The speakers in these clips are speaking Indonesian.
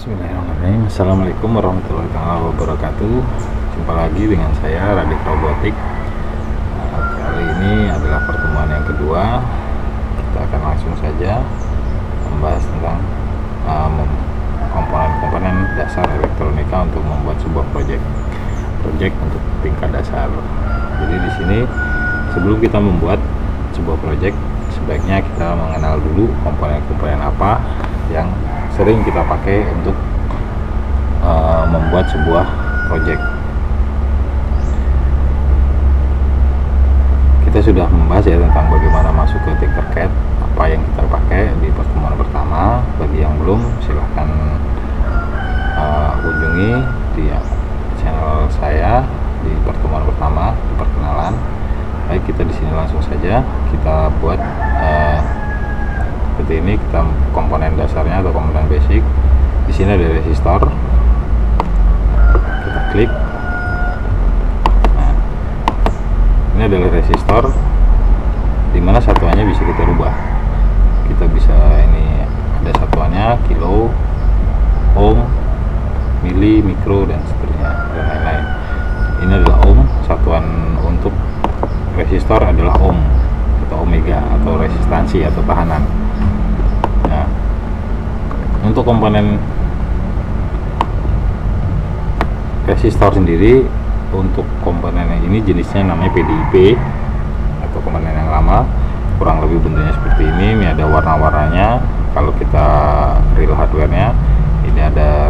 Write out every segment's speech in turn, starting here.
Bismillahirrahmanirrahim. Assalamualaikum warahmatullahi wabarakatuh. Jumpa lagi dengan saya Radik Robotik. Kali ini adalah pertemuan yang kedua. Kita akan langsung saja membahas tentang komponen-komponen dasar elektronika untuk membuat sebuah proyek untuk tingkat dasar. Jadi di sini sebelum kita membuat sebuah proyek, sebaiknya kita mengenal dulu komponen-komponen apa yang sering kita pakai untuk membuat sebuah proyek. Kita sudah membahas ya tentang bagaimana masuk ke Tinkercad, apa yang kita pakai di pertemuan pertama. Bagi yang belum, silahkan kunjungi di channel saya di pertemuan pertama, di perkenalan. Baik, kita di sini langsung saja kita buat seperti ini. Kita komponen dasarnya atau komponen basic. Di sini ada resistor. Kita klik. Nah, ini adalah resistor, dimana satuannya bisa kita rubah. Kita bisa, ini ada satuannya kilo, ohm, mili, mikro, dan seterusnya, dan lain-lain. Ini adalah ohm. Satuan untuk resistor adalah ohm atau omega atau resistansi atau tahanan. Nah, untuk komponen resistor sendiri, untuk komponen yang ini jenisnya namanya PDIP atau komponen yang lama, kurang lebih bentuknya seperti ini. Ini ada warna-warnanya. Kalau kita real hardware-nya, ini ada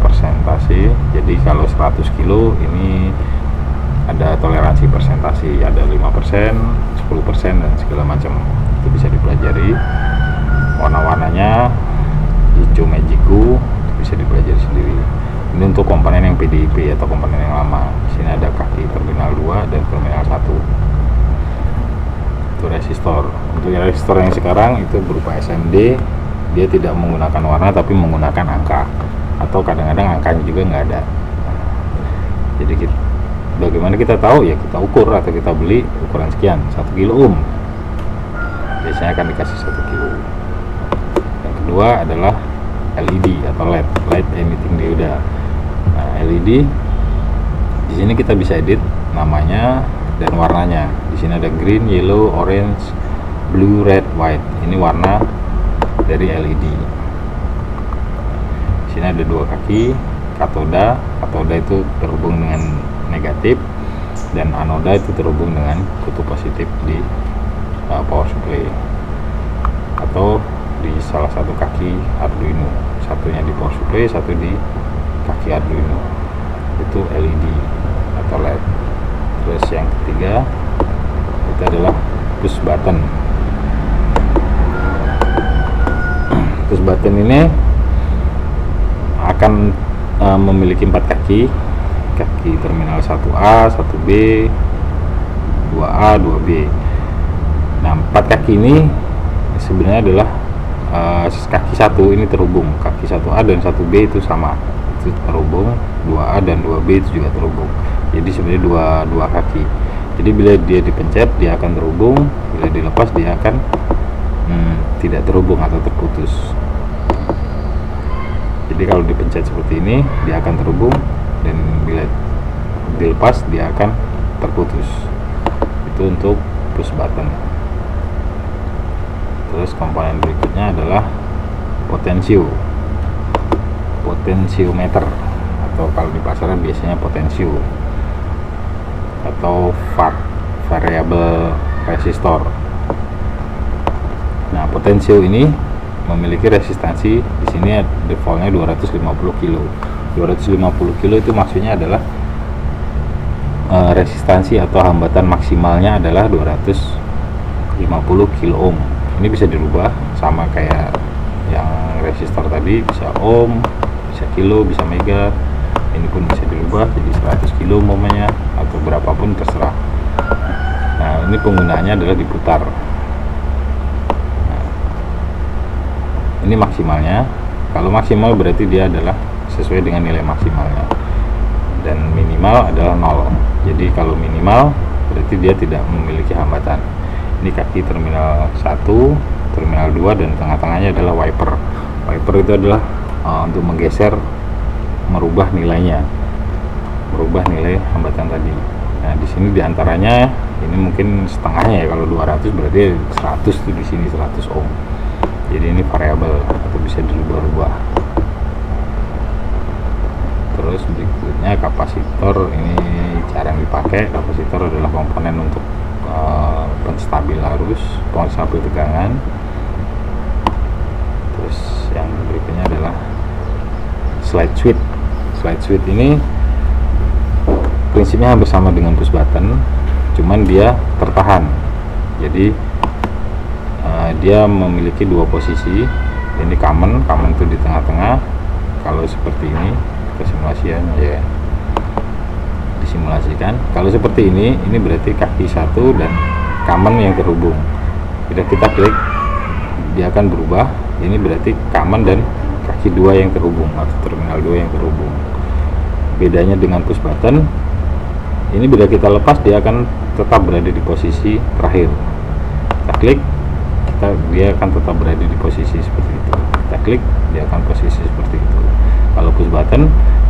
persentase. Jadi kalau 100 kilo ini ada toleransi persentase, ada 5%, 10%, dan segala macam. Itu bisa dipelajari. Warna-warnanya hijau magiku, itu bisa dipelajari sendiri. Ini untuk komponen yang PDIP atau komponen yang lama. Di sini ada kaki terminal 2 dan terminal 1. Itu resistor. Untuk resistor yang sekarang itu berupa SMD. Dia tidak menggunakan warna tapi menggunakan angka, atau kadang-kadang angkanya juga nggak ada. Jadi bagaimana kita tahu? Ya kita ukur atau kita beli ukuran sekian, 1 kilo ohm. Biasanya akan dikasih 1 kilo. Yang kedua adalah LED atau LED, light emitting diode. Nah, LED di sini kita bisa edit namanya dan warnanya. Di sini ada green, yellow, orange, blue, red, white. Ini warna dari LED. Di sini ada dua kaki, katoda. Katoda itu terhubung dengan negatif, dan anoda itu terhubung dengan kutub positif di power supply atau di salah satu kaki Arduino. Satunya di power supply, satu di kaki Arduino. Itu LED atau LED. Terus yang ketiga itu adalah push button. Push button ini akan memiliki 4 kaki terminal 1A, 1B, 2A, 2B. Nah, 4 kaki ini sebenarnya adalah kaki 1 ini terhubung, kaki 1A dan 1B itu sama, itu terhubung. 2A dan 2B itu juga terhubung. Jadi sebenarnya dua kaki. Jadi bila dia dipencet dia akan terhubung, bila dilepas dia akan tidak terhubung atau terputus. Jadi kalau dipencet seperti ini dia akan terhubung, dan bila dilepas dia akan terputus. Itu untuk push button. Terus komponen berikutnya adalah potensiometer, atau kalau di pasaran biasanya potensio, atau VAR, variable resistor. Nah, potensio ini memiliki resistansi. Di sini defaultnya 250 kilo. 250 kilo itu maksudnya adalah resistansi atau hambatan maksimalnya adalah 250 kilo ohm. Ini bisa dirubah sama kayak yang resistor tadi, bisa ohm, bisa kilo, bisa mega. Ini pun bisa dirubah jadi 100 kilo umpamanya, atau berapapun terserah. Nah, ini penggunaannya adalah diputar. Nah, ini maksimalnya. Kalau maksimal berarti dia adalah sesuai dengan nilai maksimalnya, dan minimal adalah 0. Jadi kalau minimal berarti dia tidak memiliki hambatan. Ini kaki terminal 1, terminal 2, dan tengah-tengahnya adalah wiper. Wiper itu adalah untuk menggeser, merubah nilainya, merubah nilai hambatan tadi. Nah di sini diantaranya ini mungkin setengahnya ya, kalau 200 berarti 100 tuh di sini 100 ohm. Jadi ini variabel atau bisa dirubah-rubah. Terus berikutnya kapasitor, ini jarang dipakai. Kapasitor adalah komponen untuk penstabil arus, penstabil tegangan. Terus yang berikutnya adalah slide switch. Slide switch ini prinsipnya hampir sama dengan push button, cuman dia tertahan. Jadi dia memiliki dua posisi. Ini common itu di tengah-tengah. Kalau seperti ini kita simulasikan ya, disimulasikan. Kalau seperti ini berarti kaki satu dan common yang terhubung. Bila kita klik, dia akan berubah. Ini berarti common dan kaki dua yang terhubung atau terminal dua yang terhubung. Bedanya dengan push button, ini bila kita lepas dia akan tetap berada di posisi terakhir. Kita klik, dia akan tetap berada di posisi seperti itu. Kita klik, dia akan posisi seperti itu. Kalau push button,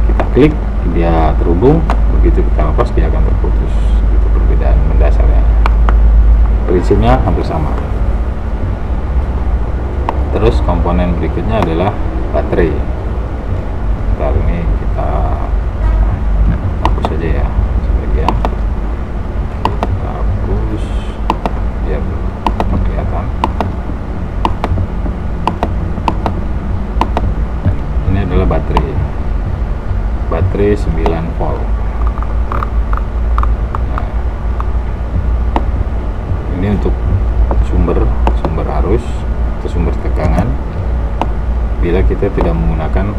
kita klik, dia terhubung. Begitu kita lepas, dia akan terputus. Itu perbedaan mendasarnya. Prinsipnya hampir sama. Terus komponen berikutnya adalah baterai. Bentar, ini kita hapus saja ya sebagian. Kita hapus biar kelihatan. Ini adalah baterai 9 volt. Nah, ini untuk sumber arus atau sumber tegangan. Bila kita tidak menggunakan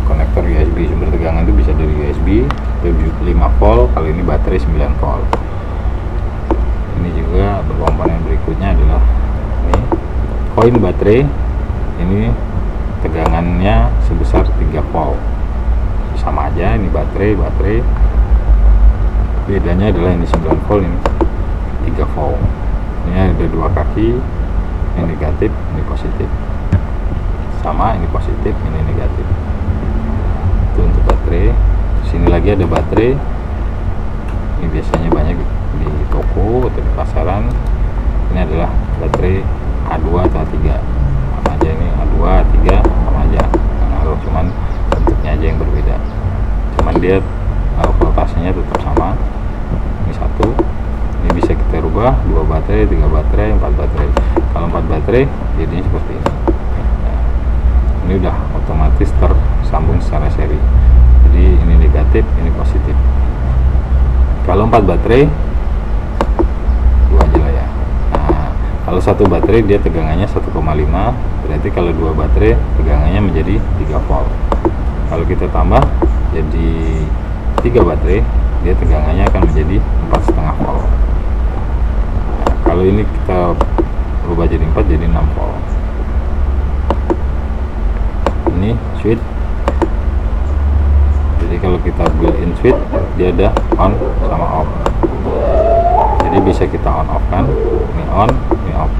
konektor USB, sumber tegangan itu bisa dari USB 5 volt. Kalau ini baterai 9 volt. Ini juga komponen berikutnya adalah ini koin baterai. Ini tegangannya sebesar 3 volt. Sama aja, ini baterai. Bedanya adalah ini 9 volt, ini 3 volt. Ini ada dua kaki, ini negatif, ini positif. Sama, ini positif, ini negatif. Itu untuk baterai. Sini lagi ada baterai. Ini biasanya banyak di toko atau di pasaran. Ini adalah baterai A2 atau A3. Sama aja, ini A2, A3 sama aja. Nah, cuman bentuknya aja yang berbeda. Cuman dia voltasenya tetap sama. Ini satu. Ini bisa kita rubah 2 baterai, 3 baterai, 4 baterai. Kalau 4 baterai jadinya seperti ini. Nah, ini udah otomatis tersambung secara seri. Jadi ini negatif, ini positif. Kalau 4 baterai 2 aja lah ya. Nah, kalau satu baterai dia tegangannya 1,5, berarti kalau 2 baterai tegangannya menjadi 3 volt. Kalau kita tambah jadi 3 baterai, dia tegangannya akan menjadi 4,5 volt. Nah, kalau ini kita berubah jadi 4, jadi 6 volt. Ini switch. Jadi kalau kita built-in switch, dia ada on sama off. Jadi bisa kita on off kan. Ini on, ini off.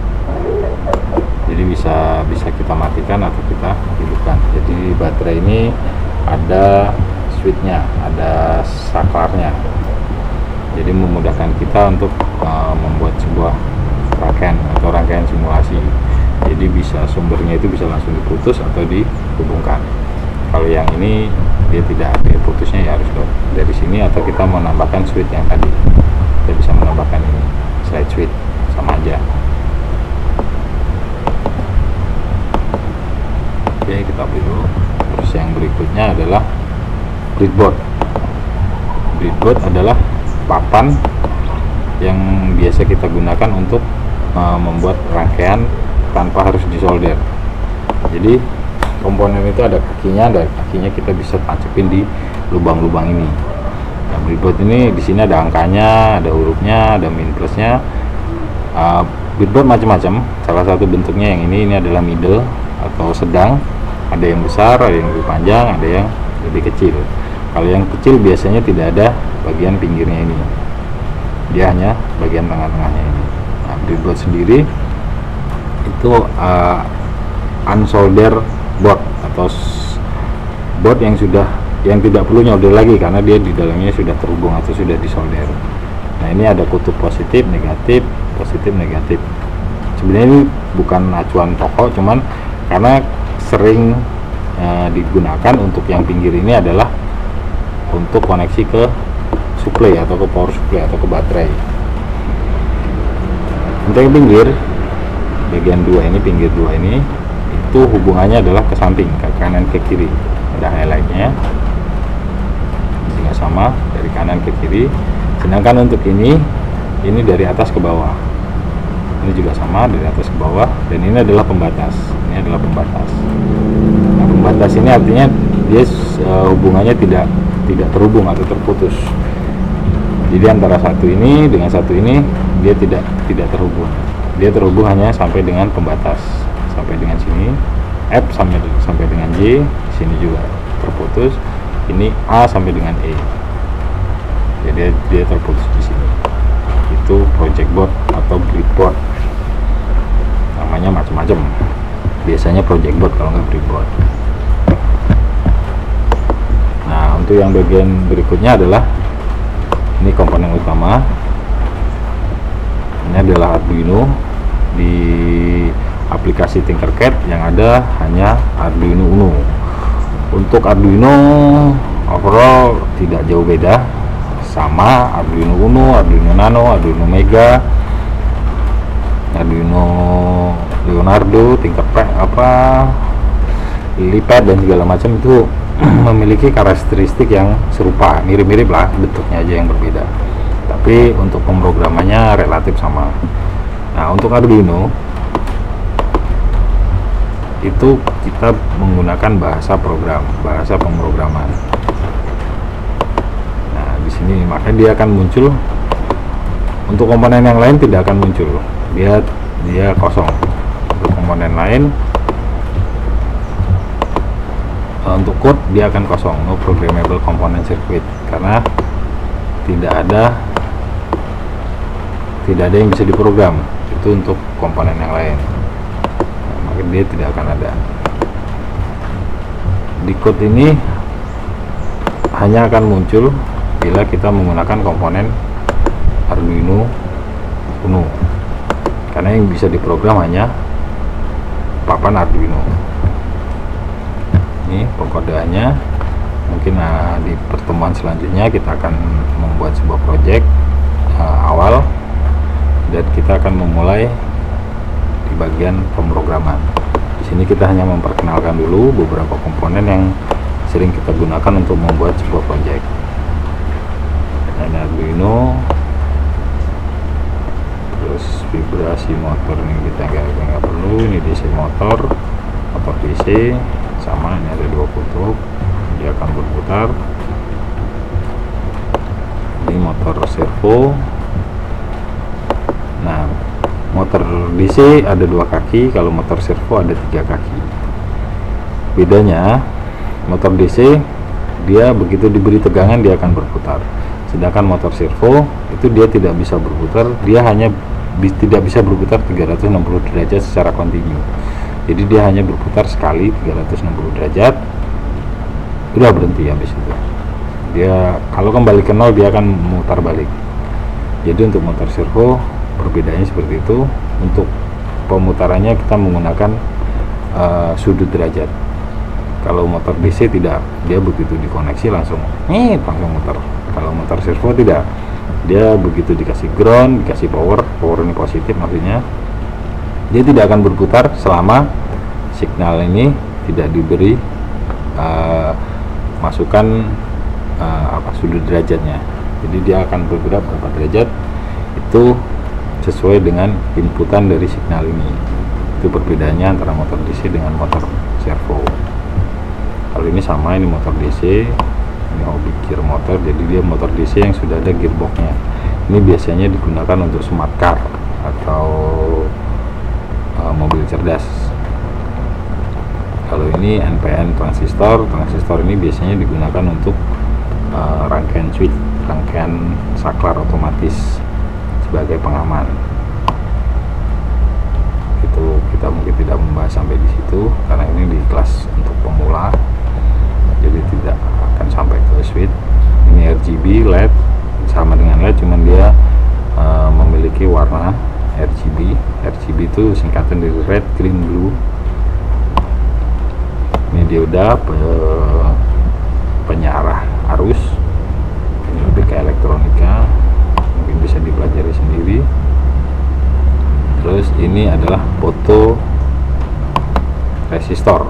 Jadi bisa kita matikan atau kita hidupkan. Jadi baterai ini ada switchnya, ada saklarnya. Jadi memudahkan kita untuk membuat sebuah rangkaian simulasi. Jadi bisa sumbernya itu bisa langsung diputus atau dihubungkan. Kalau yang ini dia tidak ada putusnya, ya harus dari sini, atau kita mau menambahkan switch yang tadi, kita bisa menambahkan ini slide switch, sama aja. Oke, kita beli dulu. Terus yang berikutnya adalah breadboard. Breadboard adalah papan yang biasa kita gunakan untuk membuat rangkaian tanpa harus disolder. Jadi komponen itu ada kakinya, kita bisa tancepin di lubang-lubang ini. Nah, breadboard ini di sini ada angkanya, ada hurufnya, ada min plusnya. Breadboard macam-macam. Salah satu bentuknya yang ini adalah middle atau sedang. Ada yang besar, ada yang lebih panjang, ada yang lebih kecil. Kalau yang kecil biasanya tidak ada bagian pinggirnya ini, dia hanya bagian tengah-tengahnya ini. Nah, breadboard sendiri itu unsolder board atau board yang tidak perlu nyolder lagi karena dia di dalamnya sudah terhubung atau sudah disolder. Nah, ini ada kutub positif, negatif, sebenarnya ini bukan acuan pokok, cuman karena sering digunakan untuk yang pinggir ini adalah untuk koneksi ke supply atau ke power supply atau ke baterai. Untuk yang pinggir bagian pinggir dua ini itu hubungannya adalah ke samping, ke kanan ke kiri. Ada highlightnya sehingga sama dari kanan ke kiri. Sedangkan untuk ini dari atas ke bawah, ini juga sama dari atas ke bawah, dan ini adalah pembatas. Nah, pembatas ini artinya dia hubungannya tidak terhubung atau terputus. Jadi antara satu ini dengan satu ini dia tidak terhubung. Dia terhubung hanya sampai dengan pembatas, sampai dengan sini. F sampai dengan J, sini juga terputus. Ini A sampai dengan E. Jadi dia terputus di sini. Itu project board atau breadboard. Namanya macam-macam. Biasanya project board kalau nggak breadboard. Nah, untuk yang bagian berikutnya adalah ini komponen utama. Ini adalah Arduino. Di aplikasi Tinkercad yang ada hanya Arduino Uno. Untuk Arduino overall tidak jauh beda, sama Arduino Uno, Arduino Nano, Arduino Mega, Arduino Leonardo, Tinkerpad, Lilipad dan segala macam itu memiliki karakteristik yang serupa, mirip-mirip lah, bentuknya aja yang berbeda. Tapi untuk pemrogramannya relatif sama. Nah, untuk Arduino itu kita menggunakan bahasa pemrograman. Nah, di sini makanya dia akan muncul. Untuk komponen yang lain tidak akan muncul. Dia kosong. Untuk komponen lain, untuk code dia akan kosong, no programmable component circuit, karena tidak ada yang bisa diprogram. Itu untuk komponen yang lain. Dia tidak akan ada. Di code ini hanya akan muncul bila kita menggunakan komponen Arduino Uno, karena yang bisa diprogram hanya papan Arduino. Ini pengkodeannya. Mungkin di pertemuan selanjutnya kita akan membuat sebuah project awal, dan kita akan memulai di bagian pemrograman. Di sini kita hanya memperkenalkan dulu beberapa komponen yang sering kita gunakan untuk membuat sebuah project. Ini Arduino, terus vibrasi motor ini kita nggak perlu. Ini DC motor DC sama. Ini ada dua kutub, dia akan berputar. Ini motor servo. Nah, motor DC ada dua kaki, kalau motor servo ada tiga kaki. Bedanya, motor DC dia begitu diberi tegangan dia akan berputar, sedangkan motor servo itu dia tidak bisa berputar, dia hanya tidak bisa berputar 360 derajat secara kontinu. Jadi dia hanya berputar sekali 360 derajat, udah berhenti habis itu. Dia kalau kembali ke nol dia akan memutar balik. Jadi untuk motor servo perbedaannya seperti itu. Untuk pemutarannya kita menggunakan sudut derajat. Kalau motor DC tidak, dia begitu dikoneksi langsung muter. Kalau motor servo tidak, dia begitu dikasih ground, dikasih power ini positif maksudnya, dia tidak akan berputar selama signal ini tidak diberi masukan sudut derajatnya. Jadi dia akan bergerak berapa derajat itu sesuai dengan inputan dari signal ini. Itu perbedaannya antara motor DC dengan motor servo. Kalau ini sama, ini motor DC, ini hobby gear motor, jadi dia motor DC yang sudah ada gearboxnya. Ini biasanya digunakan untuk smart car atau mobil cerdas. Kalau ini NPN transistor ini biasanya digunakan untuk rangkaian switch, rangkaian saklar otomatis sebagai pengaman. untuk kita mungkin tidak membahas sampai di situ karena ini di kelas untuk pemula, jadi tidak akan sampai ke switch. Ini RGB LED, sama dengan LED, cuman dia memiliki warna RGB. RGB itu singkatan dari red, green, blue. Ini dioda penyarah arus, ini lebih ke elektronika, mungkin bisa dipelajari sendiri. Terus ini adalah foto resistor.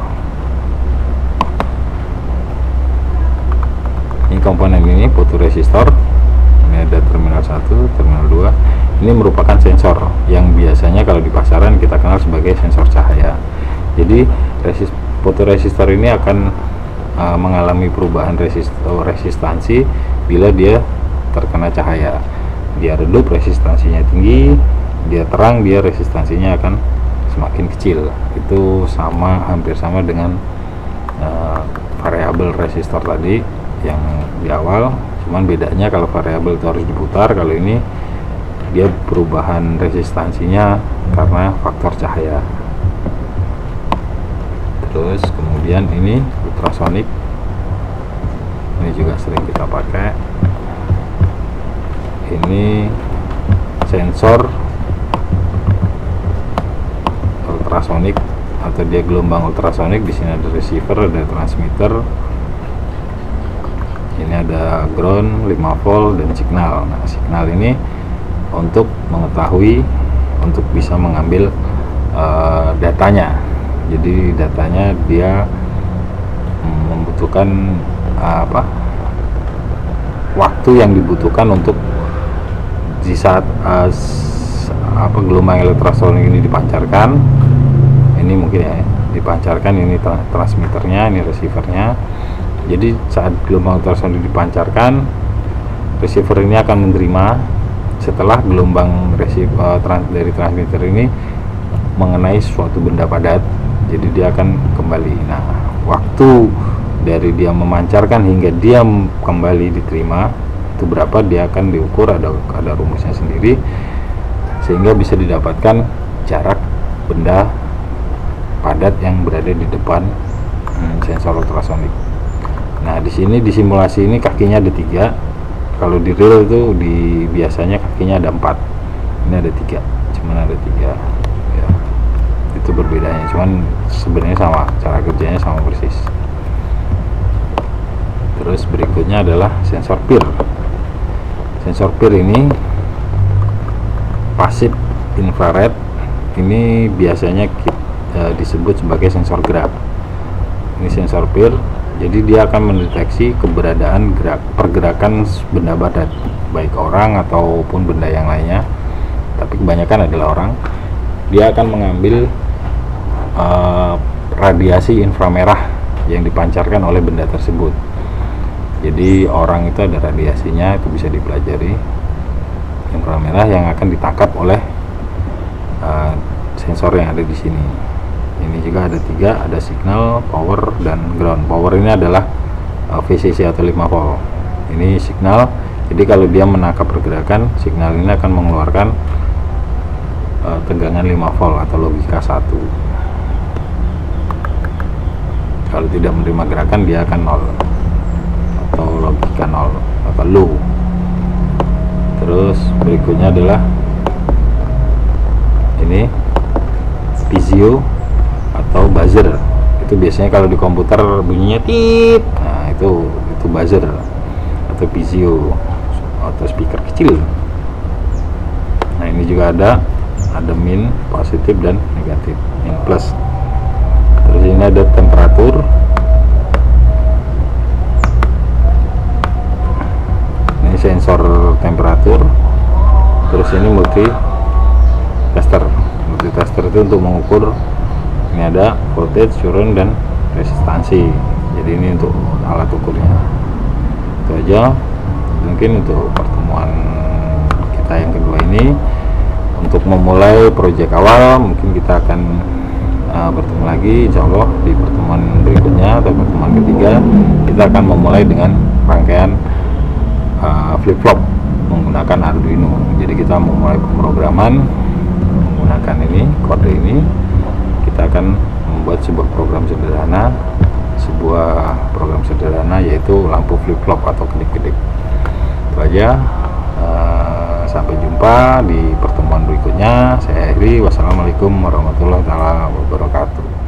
Ini komponen ini foto resistor. Ini ada terminal 1, terminal 2. Ini merupakan sensor yang biasanya kalau di pasaran kita kenal sebagai sensor cahaya. Jadi fotoresistor ini akan mengalami perubahan resistansi bila dia terkena cahaya. Dia redup, resistansinya tinggi; dia terang, dia resistansinya akan semakin kecil. Itu hampir sama dengan variabel resistor tadi yang di awal, cuman bedanya kalau variabel itu harus diputar, kalau ini dia perubahan resistansinya karena faktor cahaya. Terus kemudian ini ultrasonik, ini juga sering kita pakai. Ini sensor ultrasonik atau dia gelombang ultrasonik. Di sini ada receiver, ada transmitter, ini ada ground, 5 volt, dan signal. Nah, signal ini untuk mengetahui, untuk bisa mengambil datanya. Jadi datanya dia membutuhkan waktu yang dibutuhkan untuk di saat gelombang ultrasonik ini dipancarkan. Ini mungkin ya dipancarkan, ini transmitternya, ini receivernya. Jadi saat gelombang ultrasonik dipancarkan, receiver ini akan menerima setelah gelombang dari transmitter ini mengenai suatu benda padat, jadi dia akan kembali. Nah, waktu dari dia memancarkan hingga dia kembali diterima itu berapa, dia akan diukur, ada rumusnya sendiri, sehingga bisa didapatkan jarak benda padat yang berada di depan sensor ultrasonik. Nah, di sini di simulasi ini kakinya ada 3. Kalau di real itu biasanya kakinya ada 4. Ini ada 3, cuman ada 3 ya. Itu berbedanya, cuman sebenarnya sama, cara kerjanya sama persis. Terus berikutnya adalah sensor PIR. Sensor PIR ini pasif infrared. Ini biasanya disebut sebagai sensor gerak. Ini sensor PIR, jadi dia akan mendeteksi keberadaan pergerakan benda padat, baik orang ataupun benda yang lainnya, tapi kebanyakan adalah orang. Dia akan mengambil radiasi inframerah yang dipancarkan oleh benda tersebut. Jadi orang itu ada radiasinya, itu bisa dipelajari, inframerah yang akan ditangkap oleh sensor yang ada di sini. Ini juga ada 3, ada signal, power, dan ground. Power ini adalah VCC atau 5 volt. Ini signal, jadi kalau dia menangkap pergerakan, signal ini akan mengeluarkan tegangan 5 volt atau logika 1. Kalau tidak menerima gerakan, dia akan 0 atau logika 0 atau low. Terus berikutnya adalah ini piezo atau buzzer. Itu biasanya kalau di komputer bunyinya tit. Nah, itu buzzer atau piezo atau speaker kecil. Nah, ini juga ada min, positif, dan negatif, min plus. Terus ini ada temperatur. Ini sensor temperatur. Terus ini multi tester itu untuk mengukur, ini ada voltage, current, dan resistansi. Jadi ini untuk alat ukurnya. Itu aja mungkin untuk pertemuan kita yang kedua ini. Untuk memulai proyek awal, mungkin kita akan bertemu lagi insya Allah di pertemuan berikutnya atau pertemuan ketiga. Kita akan memulai dengan rangkaian flip flop menggunakan Arduino. Jadi kita memulai pemrograman menggunakan ini kode ini, kita akan membuat sebuah program sederhana, yaitu lampu flip flop atau kedip-kedip. Itu aja. Sampai jumpa di pertemuan berikutnya. Saya akhiri. Wassalamualaikum warahmatullahi wabarakatuh.